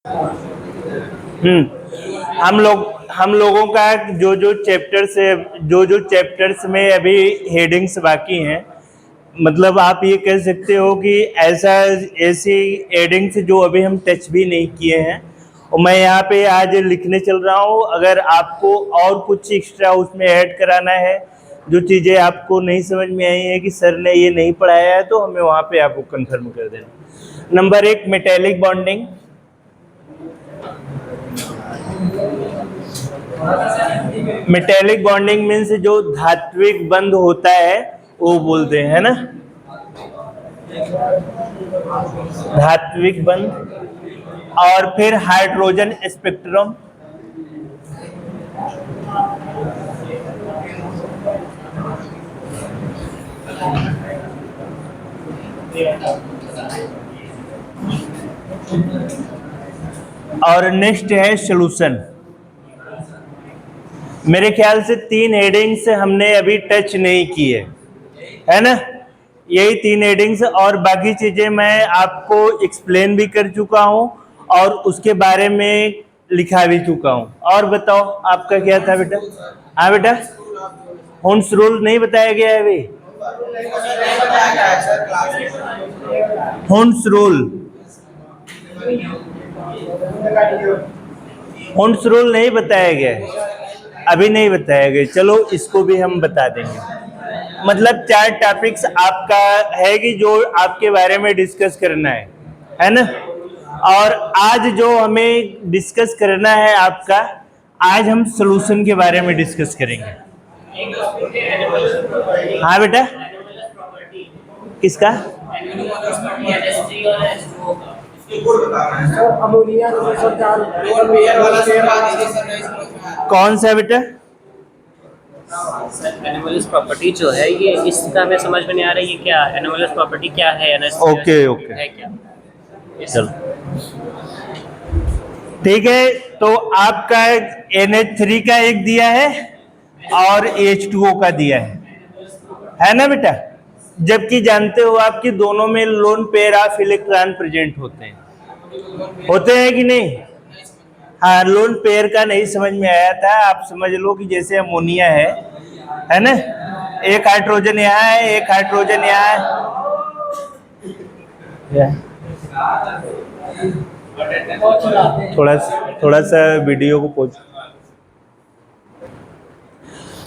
हम लोगों का जो चैप्टर्स में अभी हेडिंग्स बाकी हैं, मतलब आप ये कह सकते हो कि ऐसी हेडिंग्स जो अभी हम टच भी नहीं किए हैं, और मैं यहाँ पे आज लिखने चल रहा हूँ। अगर आपको और कुछ एक्स्ट्रा उसमें ऐड कराना है, जो चीज़ें आपको नहीं समझ में आई है कि सर ने ये नहीं पढ़ाया है, तो हमें वहाँ पे आपको कंफर्म कर देना। Number 1, metallic bonding. Metallic bonding means जो धात्विक बंध होता है वो बोलते हैं, है ना, धात्विक बंध। और फिर हाइड्रोजन स्पेक्ट्रम, और नेक्स्ट है सॉल्यूशन। मेरे ख्याल से 3 हेडिंग्स हमने अभी टच नहीं की है ना, यही 3 हेडिंग्स, और बाकी चीजें मैं आपको एक्सप्लेन भी कर चुका हूं और उसके बारे में लिखा भी चुका हूं। और बताओ आपका क्या था बेटा? हाँ बेटा, हुंस रूल नहीं बताया गया है अभी। हुंस रूल नहीं बताया गया है, अभी नहीं बताया गया। चलो इसको भी हम बता देंगे। मतलब 4 टॉपिक्स आपका है कि जो आपके बारे में डिस्कस करना है ना। और आज जो हमें डिस्कस करना है आपका, आज हम सॉल्यूशन के बारे में डिस्कस करेंगे। हाँ बेटा, किसका? कौन सा बेटा? एनोमलस प्रॉपर्टी जो है ये, इसका हमें समझ में नहीं आ रहा है, ये क्या एनोमलस प्रॉपर्टी क्या है? ओके है क्या? चलो ठीक है। तो आपका NH3 का एक दिया है और H2O का दिया है ना बेटा। जबकि जानते हो आप कि दोनों में loan pair of electron present होते हैं कि नहीं? हाँ, लोन पेयर का नहीं समझ में आया था। आप समझ लो कि जैसे अमोनिया है ना, एक हाइड्रोजन यहाँ है, एक हाइड्रोजन यहाँ है। थोड़ा सा वीडियो को पहुंच।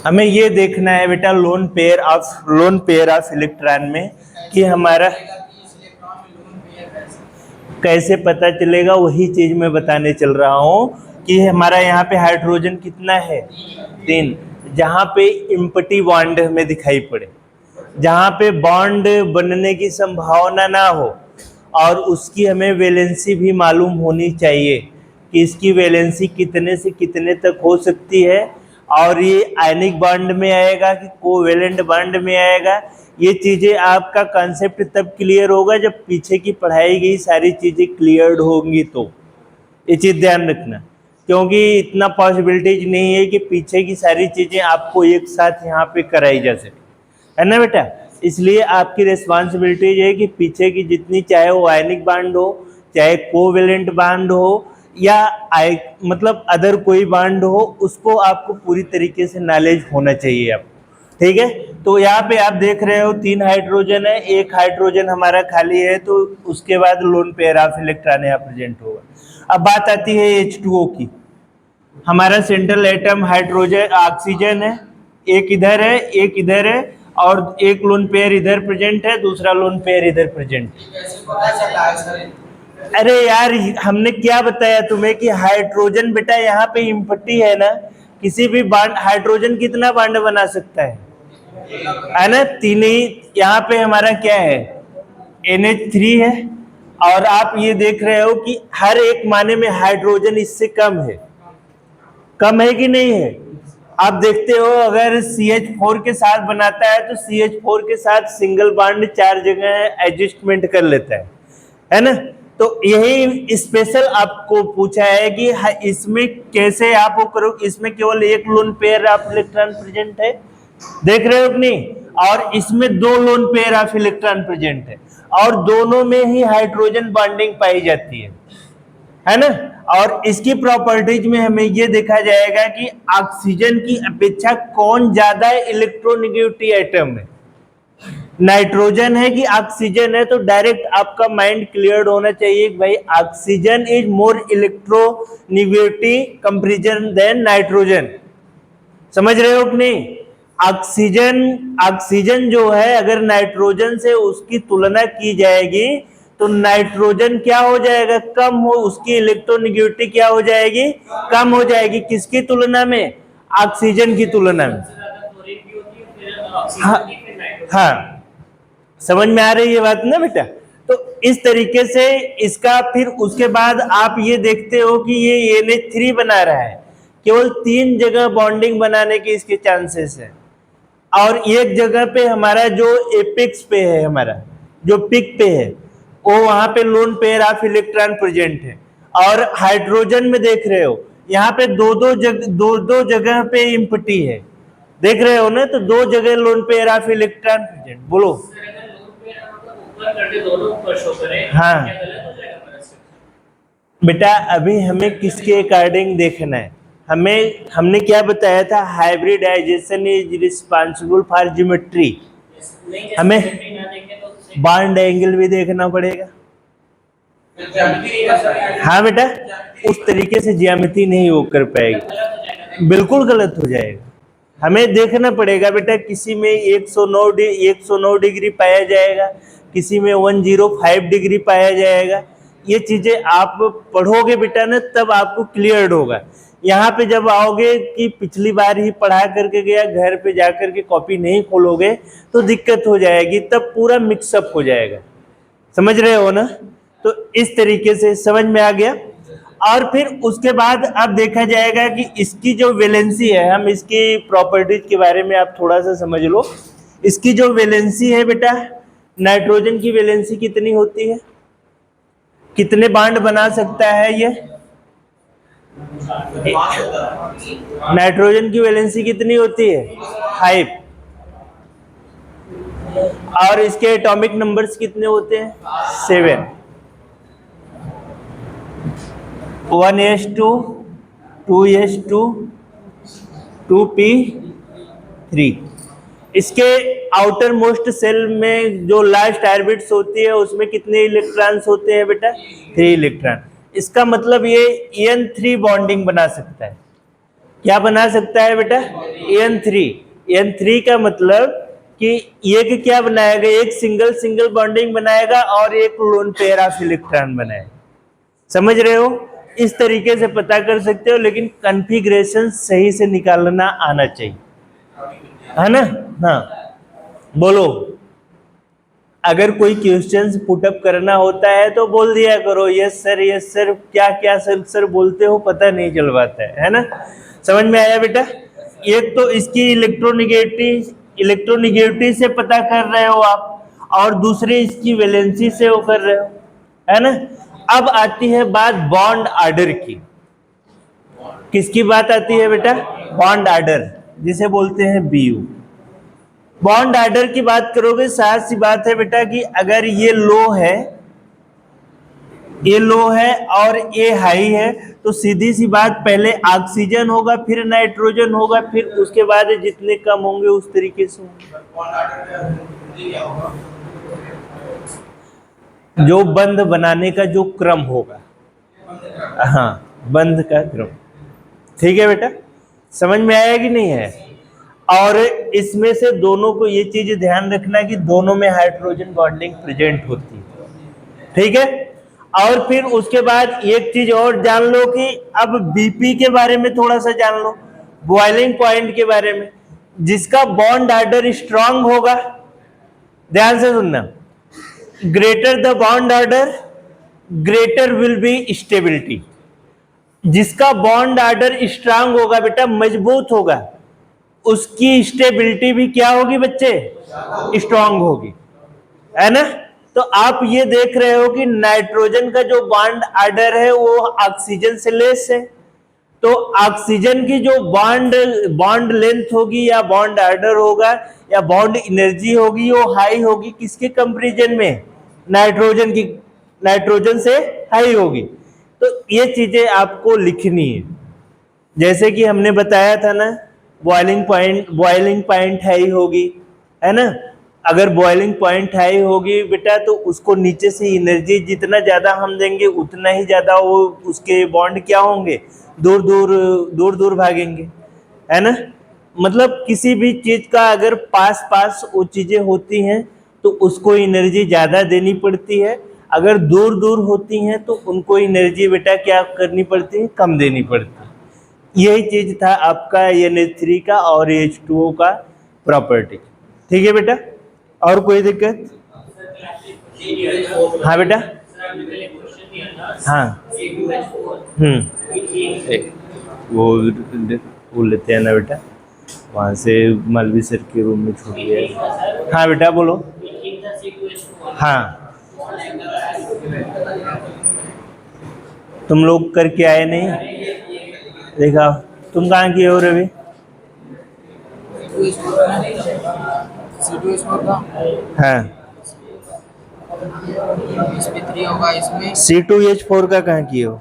हमें ये देखना है बेटा लोन पेयर ऑफ इलेक्ट्रॉन में कि हमारा कैसे पता चलेगा, वही चीज मैं बताने चल रहा हूं कि हमारा यहाँ पे हाइड्रोजन कितना है? 3। जहाँ पे इम्पटी बॉन्ड हमें दिखाई पड़े, जहाँ पे बॉन्ड बनने की संभावना ना हो, और उसकी हमें वैलेंसी भी मालूम होनी चाहिए कि इसकी वैलेंसी कितने से कितने तक हो सकती है, और ये आयनिक बॉन्ड में आएगा कि कोवेलेंट बॉन्ड में आएगा। ये चीज़ें आपका कॉन्सेप्ट तब क्लियर होगा जब पीछे की पढ़ाई गई सारी चीज़ें क्लियर होंगी। तो ये चीज़ ध्यान रखना, क्योंकि इतना पॉसिबिलिटीज नहीं है कि पीछे की सारी चीज़ें आपको एक साथ यहाँ पे कराई जा सके, है ना बेटा। इसलिए आपकी रिस्पॉन्सिबिलिटी है कि पीछे की जितनी, चाहे वो आयनिक बॉन्ड हो, चाहे कोवेलेंट बॉन्ड हो, या मतलब अदर कोई बॉन्ड हो, उसको आपको पूरी तरीके से नॉलेज होना चाहिए आपको, ठीक है। तो यहाँ पे आप देख रहे हो 3 हाइड्रोजन है, एक हाइड्रोजन हमारा खाली है, तो उसके बाद लोन पेयर ऑफ इलेक्ट्रॉन यहाँ प्रेजेंट होगा। अब बात आती है H2O की। हमारा सेंट्रल एटम हाइड्रोजन ऑक्सीजन है, एक इधर है एक इधर है, और एक लोन पेयर इधर प्रेजेंट है, दूसरा लोन पेयर इधर प्रेजेंट है। अरे यार, हमने क्या बताया तुम्हें कि हाइड्रोजन बेटा यहाँ पे इम्पटी है ना, किसी भी बॉन्ड हाइड्रोजन कितना बॉन्ड बना सकता है ना, 3 ही। यहाँ पे हमारा क्या है? NH3 है, और आप ये देख रहे हो कि हर एक माने में हाइड्रोजन इससे कम है कि नहीं है? आप देखते हो अगर CH4 के साथ बनाता है तो CH4 के साथ सिंगल बॉन्ड 4 जगह एडजस्टमेंट कर लेता है ना। तो यही स्पेशल आपको पूछा है कि इसमें कैसे आप वो करो। इसमें केवल एक loan pair of electron present है, देख रहे हो कि नहीं? और इसमें 2 loan pair of electron present है, और दोनों में ही हाइड्रोजन बॉन्डिंग पाई जाती है। है ना। और इसकी प्रॉपर्टीज में हमें ये देखा जाएगा कि ऑक्सीजन की अपेक्षा कौन ज्यादा इलेक्ट्रोनेगेटिविटी एटम है, नाइट्रोजन है कि ऑक्सीजन है। तो डायरेक्ट आपका माइंड क्लियर होना चाहिए कि भाई oxygen is more electronegativity comparison than nitrogen. समझ रहे हो कि नहीं? ऑक्सीजन ऑक्सीजन जो है अगर नाइट्रोजन से उसकी तुलना की जाएगी तो नाइट्रोजन क्या हो जाएगा, कम हो, उसकी इलेक्ट्रोनेगेटिविटी क्या हो जाएगी, कम हो जाएगी। किसकी तुलना में? ऑक्सीजन की तुलना में। हाँ, हाँ, समझ में आ रही है बात ना बेटा? तो इस तरीके से इसका फिर उसके बाद आप ये देखते हो कि ये NH3 बना रहा है, केवल 3 जगह बॉन्डिंग बनाने के इसके चांसेस है, और एक जगह पे हमारा जो एपिक्स पे है, हमारा जो पिक पे है, वो वहां पे loan pair of electron present है। और हाइड्रोजन में देख रहे हो यहाँ पे दो जगह पे इम्पटी है, देख रहे हो ना? तो 2 जगह loan pair of electron present. बोलो। हाँ बेटा, अभी हमें किसके अकॉर्डिंग देखना है? हमने क्या बताया था? Hybridization is responsible for geometry. हमें बॉन्ड एंगल भी देखना पड़ेगा। हाँ बेटा, उस तरीके से ज्यामिति नहीं वो कर पाएगी, बिल्कुल गलत हो जाएगा। हमें देखना पड़ेगा बेटा, किसी में 109 डिग्री पाया जाएगा, किसी में 105 डिग्री पाया जाएगा। ये चीजें आप पढ़ोगे बेटा ना, तब आपको क्लियर होगा। यहाँ पे जब आओगे कि पिछली बार ही पढ़ा करके गया, घर पे जाकर के कॉपी नहीं खोलोगे तो दिक्कत हो जाएगी, तब पूरा मिक्सअप हो जाएगा। समझ रहे हो ना? तो इस तरीके से समझ में आ गया। और फिर उसके बाद अब देखा जाएगा कि इसकी जो वैलेंसी है, हम इसकी प्रॉपर्टीज के बारे में आप थोड़ा सा समझ लो। इसकी जो वैलेंसी है बेटा, नाइट्रोजन की वैलेंसी कितनी होती है? कितने बॉन्ड बना सकता है ये? नाइट्रोजन की वैलेंसी कितनी होती है? 5। और इसके एटॉमिक नंबर्स कितने होते हैं? 7। 1s2 2s2 2p3। इसके आउटर मोस्ट सेल में जो लास्ट ऑर्बिट्स होती है उसमें कितने इलेक्ट्रॉन्स होते हैं बेटा? 3 इलेक्ट्रॉन। इसका मतलब ये n3 बॉन्डिंग बना सकता है। क्या बना सकता है बेटा? n3 का मतलब कि एक क्या बनाएगा? एक सिंगल बॉन्डिंग बनाएगा और एक लोन पेयर ऑफ इलेक्ट्रॉन बनाएगा। समझ रहे हो? इस तरीके से पता कर सकते हो, लेकिन कॉन्फ़िगरेशन सही से निकालना आना चाहिए, है ना? हाँ, बोलो। अगर कोई क्वेश्चंस पुटअप करना होता है तो बोल दिया करो यस सर, क्या क्या सर बोलते हो पता नहीं चल पाता है ना? समझ में आया बेटा? एक तो इसकी इलेक्ट्रोनेगेटिविटी से पता कर रहे हो आप, और दूसरी इसकी वैलेंसी से वो कर रहे हो, है ना? अब आती है बात बॉन्ड ऑर्डर की। किसकी बात आती है बेटा? बॉन्ड ऑर्डर, जिसे बोलते हैं BU। बॉन्ड ऑर्डर की बात करोगे, साफ सी बात है बेटा कि अगर ये लो है और ये हाई है, तो सीधी सी बात, पहले ऑक्सीजन होगा, फिर नाइट्रोजन होगा, फिर उसके बाद जितने कम होंगे उस तरीके से जो बंध बनाने का जो क्रम होगा, हाँ, बंध का क्रम। ठीक है बेटा, समझ में आया कि नहीं है? और इसमें से दोनों को ये चीज ध्यान रखना कि दोनों में हाइड्रोजन बॉन्डिंग प्रेजेंट होती है। ठीक है? और फिर उसके बाद एक चीज और जान लो कि अब BP के बारे में थोड़ा सा जान लो, बॉइलिंग पॉइंट के बारे में। जिसका बॉन्ड ऑर्डर स्ट्रांग होगा, ध्यान से सुनना, greater the bond order greater will be stability. जिसका बॉन्ड ऑर्डर स्ट्रांग होगा बेटा, मजबूत होगा, उसकी स्टेबिलिटी भी क्या होगी बच्चे? स्ट्रांग होगी, है ना? तो आप ये देख रहे हो कि नाइट्रोजन का जो बॉन्ड ऑर्डर है वो ऑक्सीजन से लेस है, तो ऑक्सीजन की जो बॉन्ड लेंथ होगी या बॉन्ड ऑर्डर होगा या बॉन्ड एनर्जी होगी वो हाई होगी। किसके कंपैरिजन में? नाइट्रोजन से हाई होगी। तो ये चीजें आपको लिखनी है। जैसे कि हमने बताया था ना, बॉइलिंग पॉइंट हाई होगी, है ना। अगर बॉइलिंग पॉइंट हाई होगी बेटा तो उसको नीचे से एनर्जी जितना ज्यादा हम देंगे उतना ही ज्यादा वो उसके बॉन्ड क्या होंगे, दूर दूर भागेंगे, है ना। मतलब किसी भी चीज का अगर पास पास वो चीजें होती हैं तो उसको एनर्जी ज्यादा देनी पड़ती है, अगर दूर दूर होती हैं तो उनको एनर्जी बेटा क्या करनी पड़ती है, कम देनी पड़ती है। यही चीज था आपका NH3 का और H2O का प्रॉपर्टी। ठीक है बेटा, और कोई दिक्कत? हाँ बेटा, हाँ एक वो लेते हैं ना बेटा, वहाँ से मौलवी सर के रूम में छूट गया। हाँ बेटा बोलो। हाँ तुम लोग करके आए नहीं, देखा। तुम कहाँ किए हो रवि? हाँ C2H4 का कहाँ किए हो?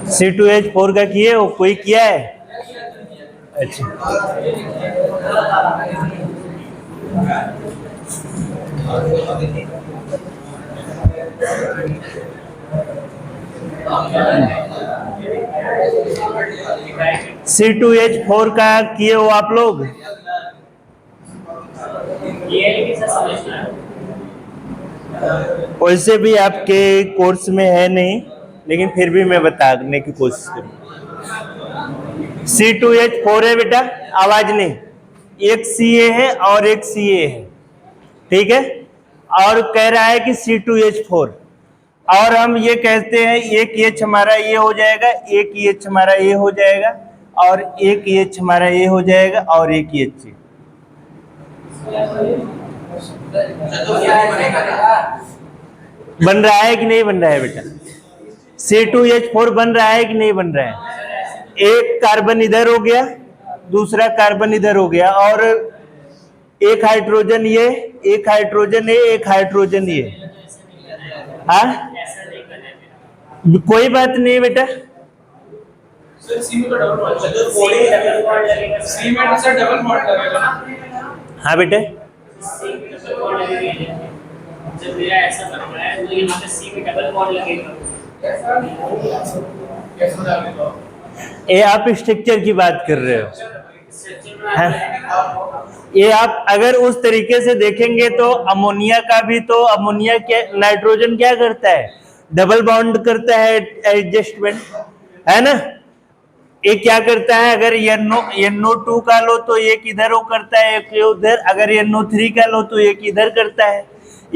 C2H4 का किए हो, कोई किया है? अच्छा C2H4 का किए हो आप लोग? वैसे भी आपके कोर्स में है नहीं, लेकिन फिर भी मैं बताने की कोशिश करूँ। C2H4 है बेटा, आवाज नहीं, एक Ca है और एक Ca है, ठीक है। और कह रहा है कि C2H4, और हम ये कहते हैं एक H हमारा ये हो जाएगा, एक H हमारा ये हो जाएगा, और एक H हमारा ये हो जाएगा, और एक H। बन रहा है कि नहीं बन रहा है बेटा? C2H4 बन रहा है कि नहीं बन रहा है? एक कार्बन इधर हो गया, दूसरा कार्बन इधर हो गया, और एक हाइड्रोजन ये, एक हाइड्रोजन ये, एक हाइड्रोजन ये। हाँ कोई बात नहीं बेटा, हाँ बेटे। जब मेरा ऐसा बन रहा है तो यहाँ पे C में डबल बॉन्ड लगेगा। ये आप स्ट्रक्चर की बात कर रहे हो, है? ये आप अगर उस तरीके से देखेंगे तो अमोनिया का भी, तो अमोनिया क्या, नाइट्रोजन क्या करता है, डबल बॉन्ड करता है, एडजस्टमेंट, है ना। ये क्या करता है, अगर NO2 का लो तो एक इधर वो करता है, एक उधर, अगर NO3 का लो तो एक इधर करता है,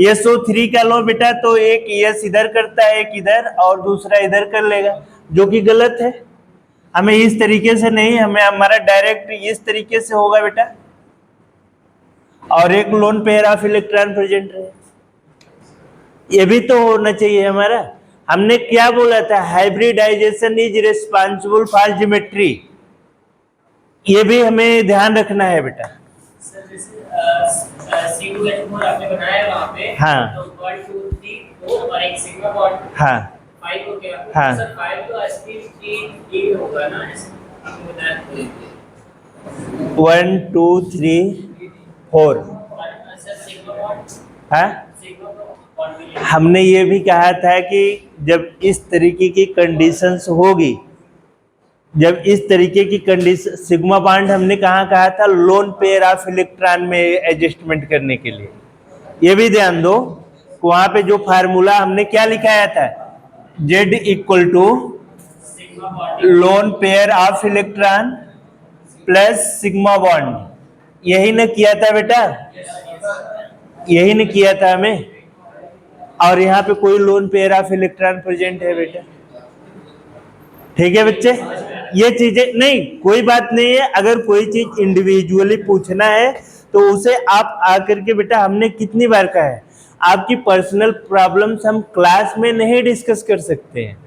SO3 का लो बेटा तो एक S इधर करता है, एक इधर, और दूसरा इधर कर लेगा, जो कि गलत है। हमें इस तरीके से नहीं, हमें हमारा डायरेक्ट इस तरीके से होगा बेटा, और एक loan pair of electron present रहे, ये भी तो होना चाहिए हमारा। हमने क्या बोला था, hybridization is responsible for geometry, ये भी हमें ध्यान रखना है बेटा। C2H4 आपने बनाया वहाँ पे, हाँ, तो 1 2 3 4 और एक सिग्मा बॉन्ड, हाँ 5 हो गया, हाँ सर 5 तो sp3 होगा ना, आपने बताया 1 2 3 4, सर सिग्मा बॉन्ड, हाँ हमने ये भी कहा था कि जब इस तरीके की कंडीशंस होगी, जब इस तरीके की कंडीशन, सिग्मा बॉन्ड हमने कहा था, लोन पेयर ऑफ इलेक्ट्रॉन में एडजस्टमेंट करने के लिए। ये भी ध्यान दो, वहां पे जो फार्मूला हमने क्या लिखाया था, Z equal to lone pair of electron plus sigma bond, यही न किया था बेटा, यही न किया था हमें। और यहाँ पे कोई loan pair of electron present है बेटा, ठीक है बच्चे। ये चीजें नहीं, कोई बात नहीं है, अगर कोई चीज इंडिविजुअली पूछना है तो उसे आप आकर के बेटा, हमने कितनी बार कहा है, आपकी पर्सनल प्रॉब्लम्स हम क्लास में नहीं डिस्कस कर सकते हैं,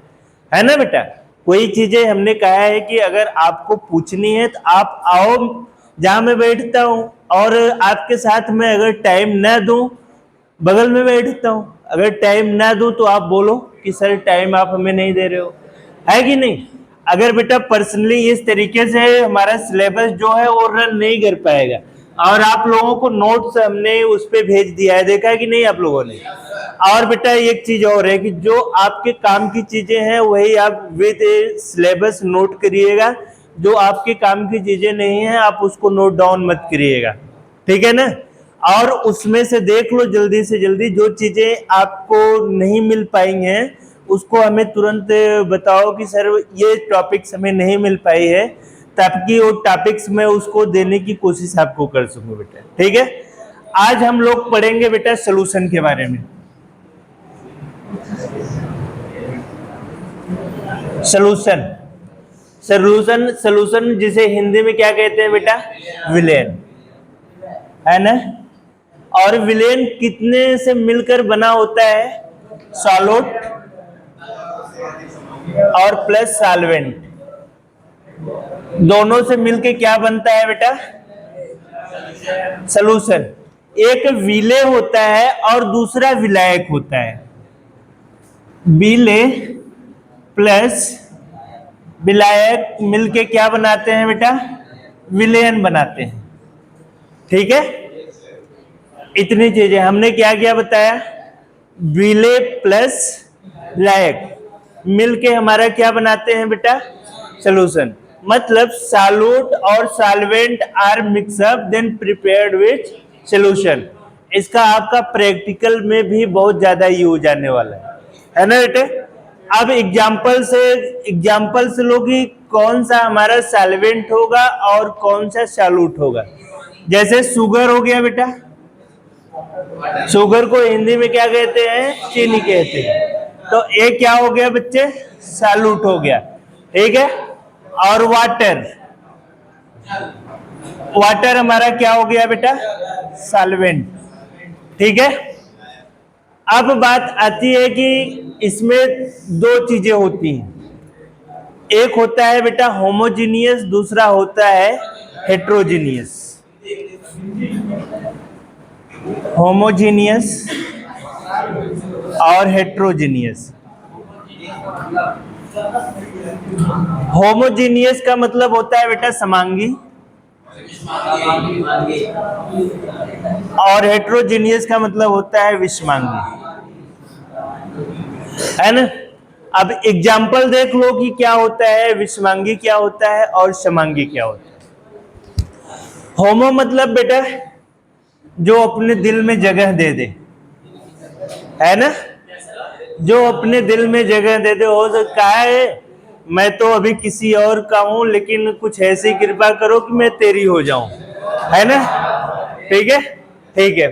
है ना बेटा। कोई चीजें हमने कहा है कि अगर आपको पूछनी है तो आप आओ जहां मैं बैठता हूँ, और आपके साथ में अगर टाइम ना दूं, बगल में बैठता हूं, अगर टाइम ना दूं तो आप बोलो कि सर टाइम आप हमें नहीं दे रहे हो, है कि नहीं? अगर बेटा पर्सनली इस तरीके से हमारा सिलेबस जो है वो रन नहीं कर पाएगा, और आप लोगों को नोट्स हमने उस पे भेज दिया है, देखा है कि नहीं आप लोगों ने? और बेटा एक चीज और है कि जो आपके काम की चीजें हैं वही आप विद सिलेबस नोट करिएगा, जो आपके काम की चीजें नहीं है आप उसको नोट डाउन मत करिएगा, ठीक है ना? और उसमें से देख लो जल्दी से जल्दी, जो चीजें आपको नहीं मिल पाई हैं उसको हमें तुरंत बताओ कि सर ये टॉपिक्स हमें नहीं मिल पाई है, ताकि वो टॉपिक्स में उसको देने की कोशिश आपको कर सकूं बेटा, ठीक है? आज हम लोग पढ़ेंगे बेटा सॉल्यूशन के बारे में। सॉल्यूशन, सॉल्यूशन जिसे हिंदी में क्या कहते हैं बेटा? विलेन, है ना? और विलेन कितने से मिलकर बना होता है? सॉल्यूट और प्लस सॉल्वेंट, दोनों से मिलके क्या बनता है बेटा? सॉल्यूशन। एक विलेय होता है और दूसरा विलायक होता है। विलेय प्लस विलायक मिलके क्या बनाते हैं बेटा? विलेयन बनाते हैं, ठीक है? इतनी चीजें हमने क्या क्या बताया? विलेय प्लस विलायक मिलके हमारा क्या बनाते हैं बेटा? सॉल्यूशन। मतलब सॉल्यूट और solvent are mix up then prepared with solution. इसका आपका प्रैक्टिकल में भी बहुत ज्यादा यूज आने वाला है ना बेटे? अब एग्जांपल से लो कि कौन सा हमारा सॉल्वेंट होगा और कौन सा सॉल्यूट होगा। जैसे शुगर हो गया बेटा, शुगर को हिंदी में क्या कहते हैं? चीनी कहते हैं। तो ये क्या हो गया बच्चे? सॉल्यूट हो गया, ठीक है? और वाटर, वाटर हमारा क्या हो गया बेटा? सॉल्वेंट, ठीक है? अब बात आती है कि इसमें दो चीजें होती हैं, एक होता है बेटा होमोजीनियस, दूसरा होता है हेट्रोजीनियस। होमोजीनियस और हेट्रोजीनियस। होमोजीनियस का मतलब होता है बेटा समांगी, और हेट्रोजीनियस का मतलब होता है विषमांगी, है ना? अब एग्जाम्पल देख लो कि क्या होता है, विषमांगी क्या होता है और समांगी क्या होता है। होमो मतलब बेटा जो अपने दिल में जगह दे दे, है ना? जो अपने दिल में जगह दे दे। हो सकता है मैं तो अभी किसी और का हूं, लेकिन कुछ ऐसी कृपा करो कि मैं तेरी हो जाऊं, है ना? ठीक है, ठीक है।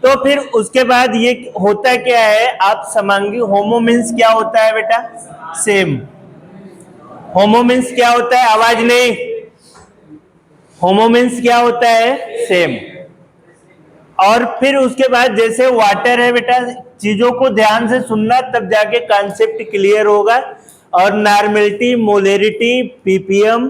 तो फिर उसके बाद ये होता क्या है, आप समांगी, होमो मीन्स क्या होता है बेटा? सेम। होमो मीन्स क्या होता है? आवाज नहीं। होमो मीन्स क्या होता है? सेम। और फिर उसके बाद जैसे वाटर है बेटा, चीजों को ध्यान से सुनना तब जाके कॉन्सेप्ट क्लियर होगा। और नॉर्मेलिटी, मोलरिटी, पीपीएम,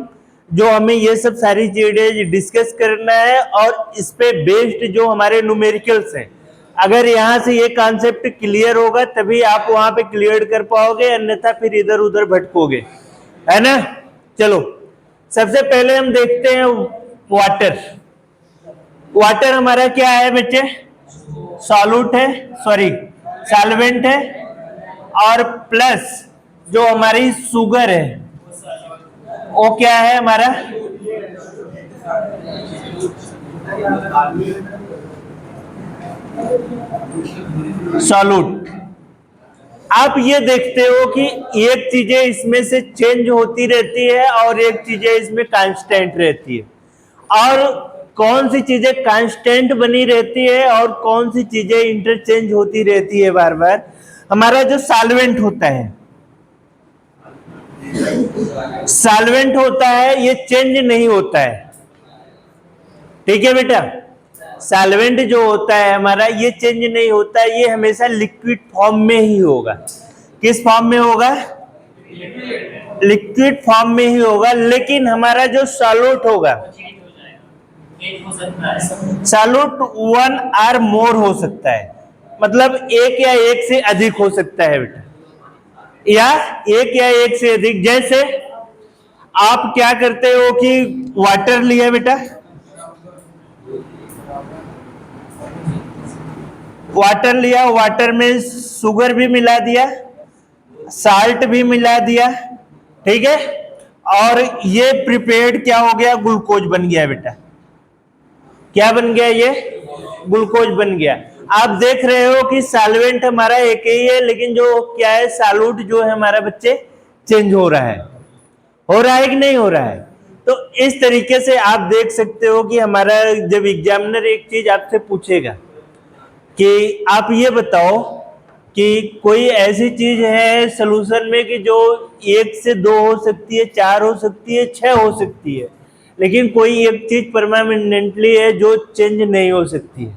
जो हमें ये सब सारी चीजें डिस्कस करना है, और इस पे बेस्ड जो हमारे न्यूमेरिकल्स हैं, अगर यहाँ से ये कॉन्सेप्ट क्लियर होगा तभी आप वहां पे क्लियर कर पाओगे, अन्यथा फिर इधर उधर भटकोगे, है ना? चलो सबसे पहले हम देखते हैं वाटर। वाटर हमारा क्या है बच्चे? सॉल्यूट है, सॉरी सॉल्वेंट है, और प्लस जो हमारी शुगर है वो क्या है हमारा? सॉल्यूट। आप ये देखते हो कि एक चीजें इसमें से चेंज होती रहती है और एक चीजें इसमें कांस्टेंट रहती है। और कौन सी चीजें कांस्टेंट बनी रहती है और कौन सी चीजें इंटरचेंज होती रहती है बार बार? हमारा जो सॉल्वेंट होता है, सॉल्वेंट होता है, ये चेंज नहीं होता है, ठीक है बेटा? सॉल्वेंट जो होता है हमारा, ये चेंज नहीं होता है, ये हमेशा लिक्विड फॉर्म में ही होगा। किस फॉर्म में होगा? लिक्विड फॉर्म में ही होगा। लेकिन हमारा जो सॉल्यूट होगा, एक हो सकता है। सॉल्यूट 1 और मोर हो सकता है, मतलब एक या एक से अधिक हो सकता है बेटा, या एक या एक से अधिक। जैसे आप क्या करते हो कि वाटर लिया बेटा, वाटर लिया, वाटर में शुगर भी मिला दिया, साल्ट भी मिला दिया, ठीक है, और ये प्रिपेयर्ड क्या हो गया, ग्लूकोज बन गया बेटा। क्या बन गया, ये ग्लूकोज बन गया। आप देख रहे हो कि सॉल्वेंट हमारा एक ही है, लेकिन जो क्या है, सॉल्यूट जो है हमारा बच्चे चेंज हो रहा है, हो रहा है कि नहीं हो रहा है। तो इस तरीके से आप देख सकते हो कि हमारा जब एग्जामिनर एक चीज आपसे पूछेगा कि आप ये बताओ कि कोई ऐसी चीज है सॉल्यूशन में कि जो 1 से 2 हो सकती है, 4 हो सकती है, 6 हो सकती है, लेकिन कोई एक चीज परमानेंटली है जो चेंज नहीं हो सकती है।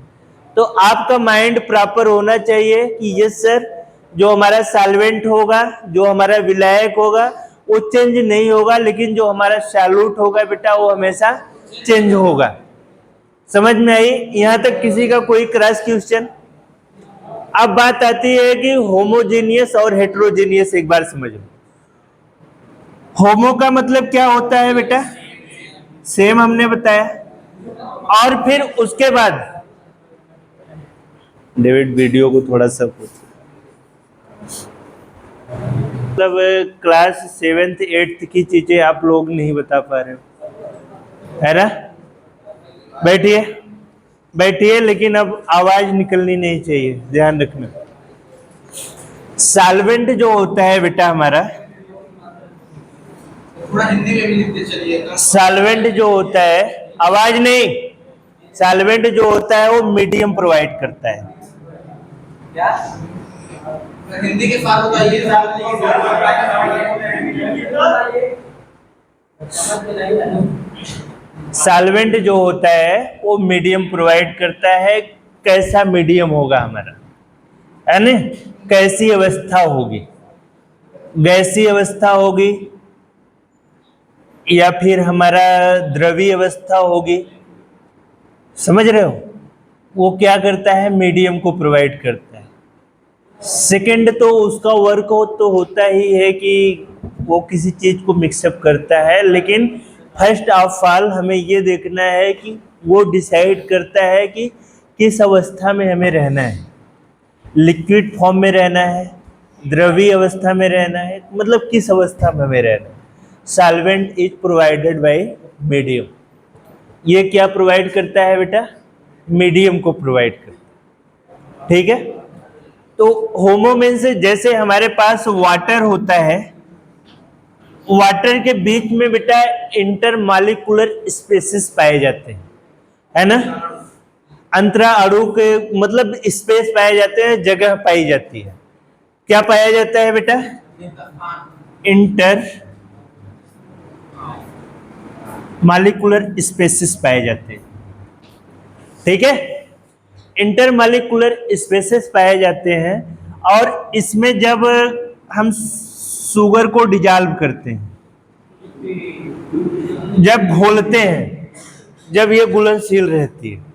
तो आपका माइंड प्रॉपर होना चाहिए कि यस सर, जो हमारा सॉल्वेंट होगा, जो हमारा विलायक होगा, वो चेंज नहीं होगा, लेकिन जो हमारा सॉल्यूट होगा बेटा वो हमेशा चेंज होगा। समझ में आई? यहां तक किसी का कोई क्रॉस क्वेश्चन? अब बात आती है कि होमोजेनियस और हेट्रोजेनियस, एक बार समझो। होमो का मतलब क्या होता है बेटा, सेम हमने बताया, और फिर उसके बाद डेविड वीडियो को थोड़ा सा मतलब क्लास 7th 8th की चीजें आप लोग नहीं बता पा रहे हो, है ना? बैठिए बैठिए, लेकिन अब आवाज निकलनी नहीं चाहिए, ध्यान रखना। सॉल्वेंट जो होता है बेटा हमारा, थोड़ा हिंदी में भी लिखते चलिए। सॉल्वेंट जो होता है, आवाज नहीं, सॉल्वेंट जो होता है वो मीडियम प्रोवाइड करता है। क्या हिंदी के साथ बताइए। सॉल्वेंट जो होता है वो मीडियम प्रोवाइड करता है। कैसा मीडियम होगा हमारा, है ना? कैसी अवस्था होगी, गैसीय अवस्था होगी या फिर हमारा द्रवीय अवस्था होगी, समझ रहे हो? वो क्या करता है, मीडियम को प्रोवाइड करता है। सेकंड तो उसका वर्क तो होता ही है कि वो किसी चीज को मिक्सअप करता है, लेकिन फर्स्ट ऑफ ऑल हमें ये देखना है कि वो डिसाइड करता है कि किस अवस्था में हमें रहना है, लिक्विड फॉर्म में रहना है, द्रवीय अवस्था में रहना है, मतलब किस अवस्था में हमें रहना है। Solvent is provided by medium. ये क्या प्रोवाइड करता है बेटा, मीडियम को प्रोवाइड करता है, ठीक है। तो होमो मीन्स जैसे हमारे पास वाटर होता है, वाटर के बीच में बेटा इंटरमॉलिक्यूलर स्पेसेस पाए जाते हैं, है ना? अंतरा अणु के मतलब स्पेस पाए जाते हैं, जगह पाई जाती है। क्या पाया जाता है बेटा, इंटर मॉलिक्यूलर स्पेसेस पाए जाते हैं, ठीक है। इंटरमॉलिक्यूलर स्पेसेस पाए जाते हैं, और इसमें जब हम शुगर को डिजॉल्व करते हैं, जब घोलते हैं, जब ये घुलनशील रहती है,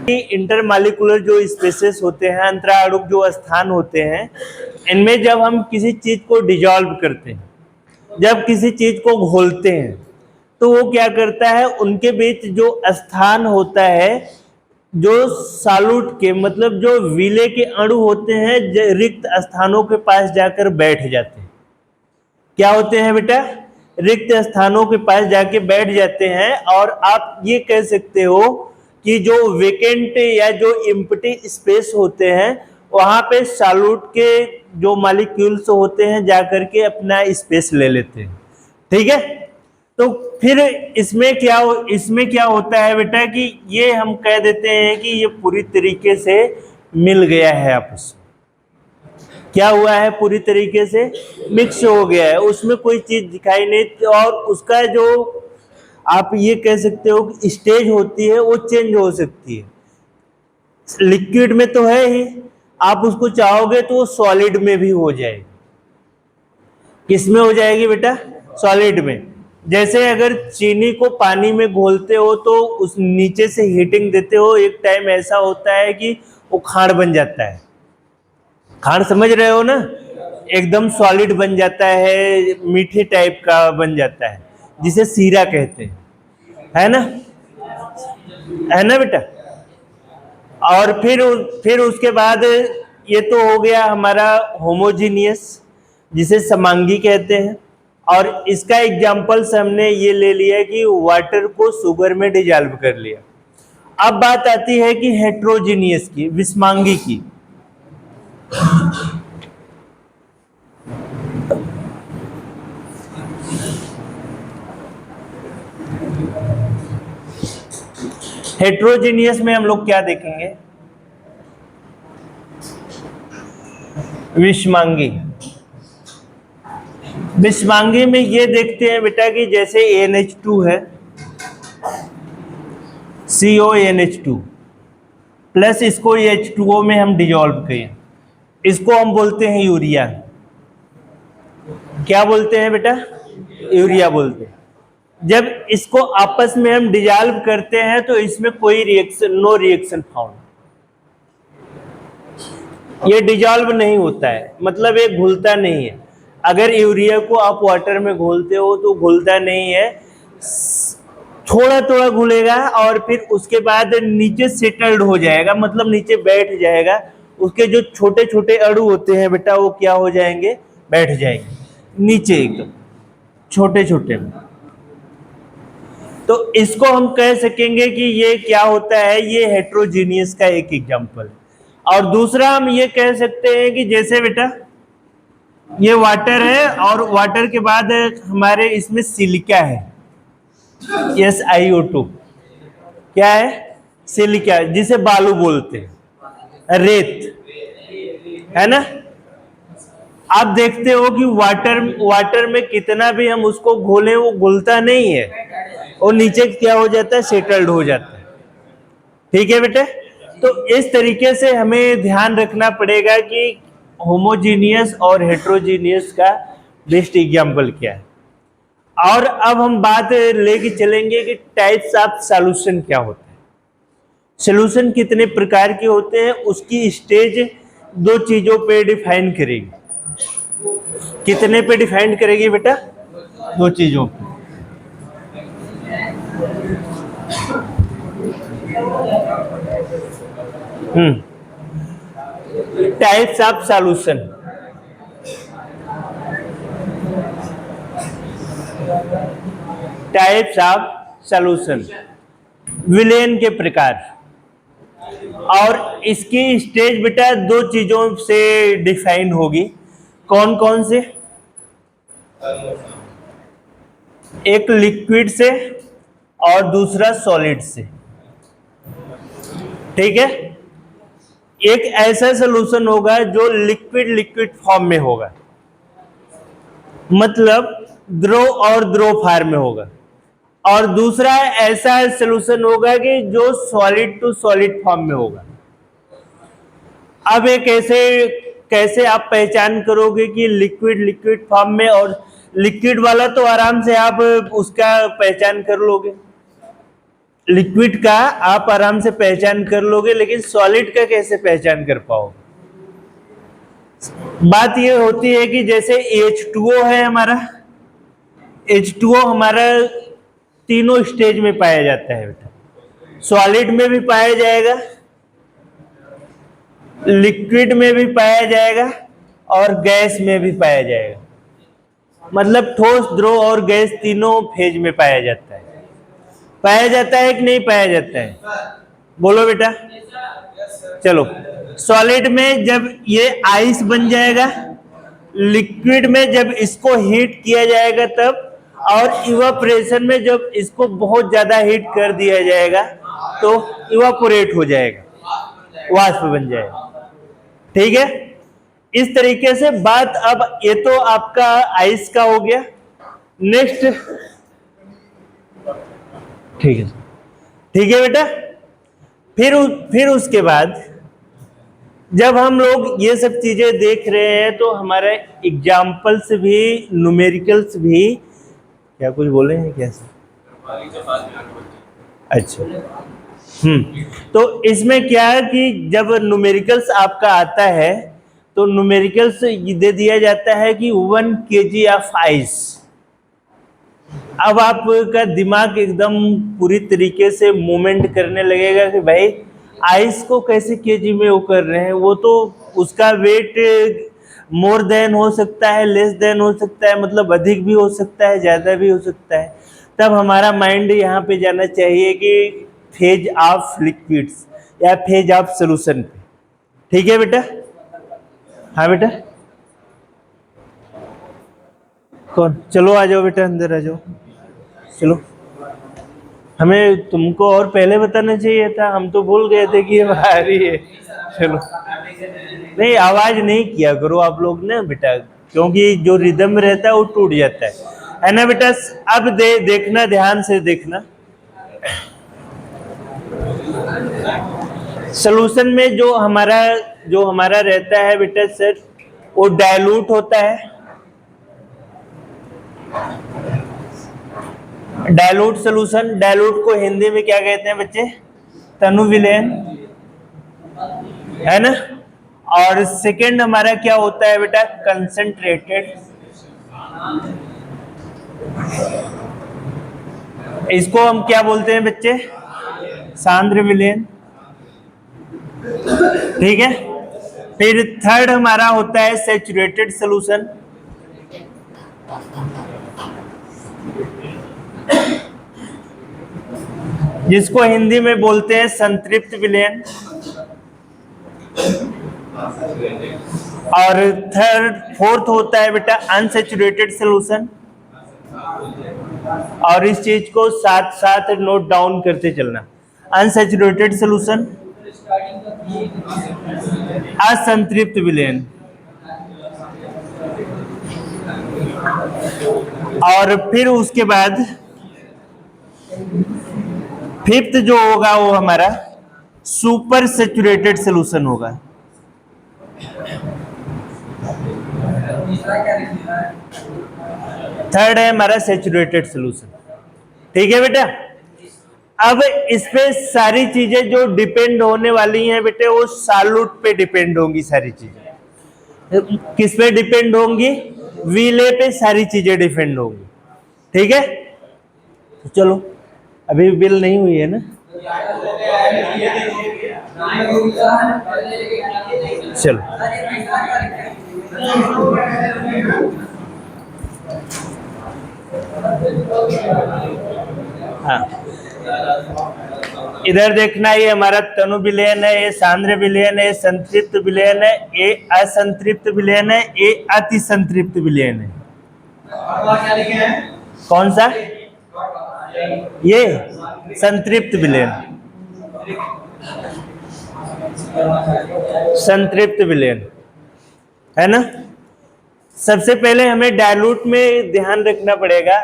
इंटरमॉलिक्यूलर जो स्पेसेस होते हैं, अंतराणु जो स्थान होते हैं, इनमें जब हम किसी चीज को डिजॉल्व करते हैं, जब किसी चीज को घोलते हैं, तो वो क्या करता है, उनके बीच जो स्थान होता है, जो सॉल्यूट के मतलब जो विलय के अणु होते हैं, रिक्त स्थानों के पास जाकर बैठ जाते हैं। क्या होते हैं बेटा, रिक्त स्थानों के पास जाके बैठ जाते हैं। और आप ये कह सकते हो कि जो वेकेंट या जो एम्प्टी स्पेस होते हैं, वहां पे सॉल्यूट के जो मॉलिक्यूल्स होते हैं जाकर के अपना स्पेस ले लेते हैं, ठीक है। तो फिर इसमें क्या होता है बेटा कि ये हम कह देते हैं कि ये पूरी तरीके से मिल गया है आपस में। क्या हुआ है, पूरी तरीके से मिक्स हो गया है, उसमें कोई चीज दिखाई नहीं, और उसका जो आप ये कह सकते हो कि स्टेज होती है वो चेंज हो सकती है। लिक्विड में तो है ही, आप उसको चाहोगे तो वो सॉलिड में भी हो जाएगी। किस में हो जाएगी बेटा? सॉलिड में। जैसे अगर चीनी को पानी में घोलते हो तो उस नीचे से हीटिंग देते हो, एक टाइम ऐसा होता है कि वो खाड़ बन जाता है। खाड़ समझ रहे हो ना? एकदम सॉलिड बन जाता है, मीठे टाइप का बन जाता है, जिसे सीरा कहते हैं, है ना? है ना बेटा? और फिर उसके बाद ये तो हो गया हमारा होमोजीनियस, जिसे समांगी कहते हैं। और इसका एग्जाम्पल्स हमने ये ले लिया कि वाटर को शुगर में डिजॉल्व कर लिया। अब बात आती है कि हेट्रोजीनियस की, विषमांगी की। हेट्रोजीनियस में हम लोग क्या देखेंगे? विषमांगी। विषमांगी में ये देखते हैं बेटा कि जैसे NH2 है, CONH2 प्लस इसको H2O में हम डिजॉल्व करें, इसको हम बोलते हैं यूरिया। क्या बोलते हैं बेटा? यूरिया बोलते हैं। जब इसको आपस में हम डिजॉल्व करते हैं तो इसमें कोई रिएक्शन, नो रिएक्शन फाउंड, ये डिजॉल्व नहीं होता है, मतलब ये घुलता नहीं है। अगर यूरिया को आप वाटर में घोलते हो तो घुलता नहीं है, थोड़ा थोड़ा घुलेगा और फिर उसके बाद नीचे सेटल्ड हो जाएगा, मतलब नीचे बैठ जाएगा। उसके जो छोटे छोटे अणु होते हैं बेटा वो क्या हो जाएंगे? बैठ जाएंगे नीचे एकदम छोटे छोटे। तो इसको हम कह सकेंगे कि ये क्या होता है? ये हेट्रोजीनियस का एक एग्जांपल है। और दूसरा हम ये कह सकते हैं कि जैसे बेटा ये वाटर है और वाटर के बाद हमारे इसमें सिलिका है, SiO2। क्या है? सिलिका, जिसे बालू बोलते हैं, रेत, है ना? आप देखते हो कि वाटर में कितना भी हम उसको घोलें वो घुलता नहीं है, और नीचे क्या हो जाता है? सेटल्ड हो जाता है। ठीक है बेटे? तो इस तरीके से हमें ध्यान रखना पड़ेगा कि होमोजीनियस और हेट्रोजीनियस का बेस्ट एग्जाम्पल क्या है। और अब हम बात लेके चलेंगे कि टाइप्स ऑफ सॉल्यूशन क्या होता है। सॉल्यूशन कितने प्रकार के होते हैं, उसकी स्टेज दो चीजों पे डिफाइन करेगी। कितने पे डिफाइन करेगी बेटा? दो चीजों पे। Types of solution. Types of solution, villain के प्रकार। और इसकी स्टेज बेटा दो चीजों से डिफाइन होगी। कौन कौन से? एक लिक्विड से और दूसरा सॉलिड से। ठीक है? एक ऐसा सॉल्यूशन होगा जो लिक्विड फॉर्म में होगा, मतलब द्रव और द्रव फॉर्म में होगा। और दूसरा ऐसा सॉल्यूशन होगा कि जो सॉलिड टू सॉलिड फॉर्म में होगा। अब ये कैसे आप पहचान करोगे कि लिक्विड फॉर्म में? और लिक्विड वाला तो आराम से आप उसका पहचान कर लोगे, लिक्विड का आप आराम से पहचान कर लोगे, लेकिन सॉलिड का कैसे पहचान कर पाओगे? बात ये होती है कि जैसे H2O है हमारा, H2O हमारा तीनों स्टेज में पाया जाता है बेटा। सॉलिड में भी पाया जाएगा, लिक्विड में भी पाया जाएगा, और गैस में भी पाया जाएगा। मतलब ठोस, द्रव और गैस तीनों फेज में पाया जाता है। पाया जाता है कि नहीं पाया जाता है? बोलो बेटा। चलो, सॉलिड में जब ये आइस बन जाएगा, लिक्विड में जब इसको हीट किया जाएगा तब, और इवापोरेशन में जब इसको बहुत ज्यादा हीट कर दिया जाएगा तो इवापोरेट हो जाएगा, वाष्प बन जाएगा। ठीक है? इस तरीके से बात, अब ये तो आपका आइस का हो गया। नेक्स्ट ठीक है, ठीक है बेटा। फिर उसके बाद जब हम लोग ये सब चीजें देख रहे हैं तो हमारे एग्जाम्पल्स भी, न्यूमेरिकल्स भी, क्या कुछ बोले हैं क्या सर? अच्छा, तो इसमें क्या है कि जब न्यूमेरिकल्स आपका आता है तो न्यूमेरिकल्स दे दिया जाता है कि 1 kg ऑफ आइस। अब आपका दिमाग एकदम पूरी तरीके से मूवमेंट करने लगेगा कि भाई आइस को कैसे केजी में वो कर रहे हैं, वो तो उसका वेट मोर देन हो सकता है, लेस देन हो सकता है, मतलब अधिक भी हो सकता है, ज़्यादा भी हो सकता है। तब हमारा माइंड यहाँ पे जाना चाहिए कि फेज ऑफ लिक्विड्स या फेज ऑफ सोल्यूशन पे। ठीक है बेटा? हाँ बेटा, कौन? चलो आ जाओ बेटा, अंदर आ जाओ। चलो, हमें तुमको और पहले बताना चाहिए था, हम तो भूल गए थे कि ये आ रही है। चलो, नहीं आवाज नहीं किया करो आप लोग ना बेटा, क्योंकि जो रिदम रहता है वो टूट जाता है ना बेटा। अब देखना, ध्यान से देखना। सॉल्यूशन में जो हमारा रहता है बेटा सर, वो डाइल्यूट होता है। डाइल्यूट सॉल्यूशन, डाइल्यूट को हिंदी में क्या कहते हैं बच्चे? तनु विलयन, है ना। और सेकंड हमारा क्या होता है बेटा? कंसंट्रेटेड। इसको हम क्या बोलते हैं बच्चे? सांद्र विलयन। ठीक है। फिर थर्ड हमारा होता है सैचुरेटेड सॉल्यूशन। जिसको हिंदी में बोलते हैं संतृप्त विलयन। और फोर्थ होता है बेटा अनसैचुरेटेड सॉल्यूशन। और इस चीज को साथ साथ नोट डाउन करते चलना। अनसैचुरेटेड सॉल्यूशन, असंतृप्त विलयन। और फिर उसके बाद फिफ्थ जो होगा वो हमारा सुपर सैचुरेटेड सॉल्यूशन होगा। थर्ड है हमारा सैचुरेटेड सॉल्यूशन। ठीक है बेटा। अब इस पे सारी चीजें जो डिपेंड होने वाली हैं बेटे, वो सॉल्यूट पे डिपेंड होंगी। सारी चीजें किस पे डिपेंड होंगी? विले पे सारी चीजें डिपेंड होंगी। ठीक है, तो चलो, अभी बिल नहीं हुई है ना? चलो, हाँ, इधर देखना, ये हमारा तनु विलयन है, ये सांद्र विलयन है, संतृप्त विलयन है, ये असंतृप्त विलयन है, ये अति संतृप्त विलयन है। कौन सा? ये संतृप्त विलयन, संतृप्त विलयन, है ना। सबसे पहले हमें डाइल्यूट में ध्यान रखना पड़ेगा।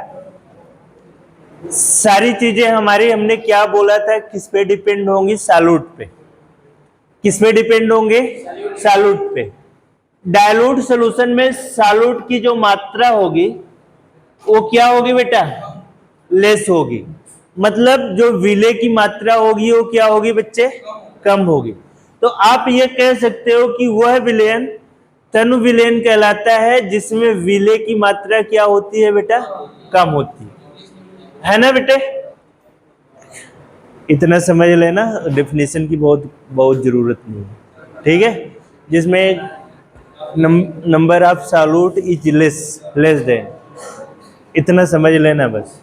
सारी चीजें हमारी, हमने क्या बोला था, किस पे डिपेंड होंगी? सॉल्यूट पे। किस पे डिपेंड होंगे? सॉल्यूट पे। डाइल्यूट सॉल्यूशन में सॉल्यूट की जो मात्रा होगी वो क्या होगी बेटा? लेस होगी। मतलब जो विले की मात्रा होगी वो क्या होगी बच्चे? कम होगी। तो आप ये कह सकते हो कि वह विलयन तनु विलयन कहलाता है जिसमें विले की मात्रा क्या होती है बेटा? कम होती है ना बेटे। इतना समझ लेना, डेफिनेशन की बहुत जरूरत नहीं है। ठीक है, जिसमें number of solute is less than, इतना समझ लेना बस।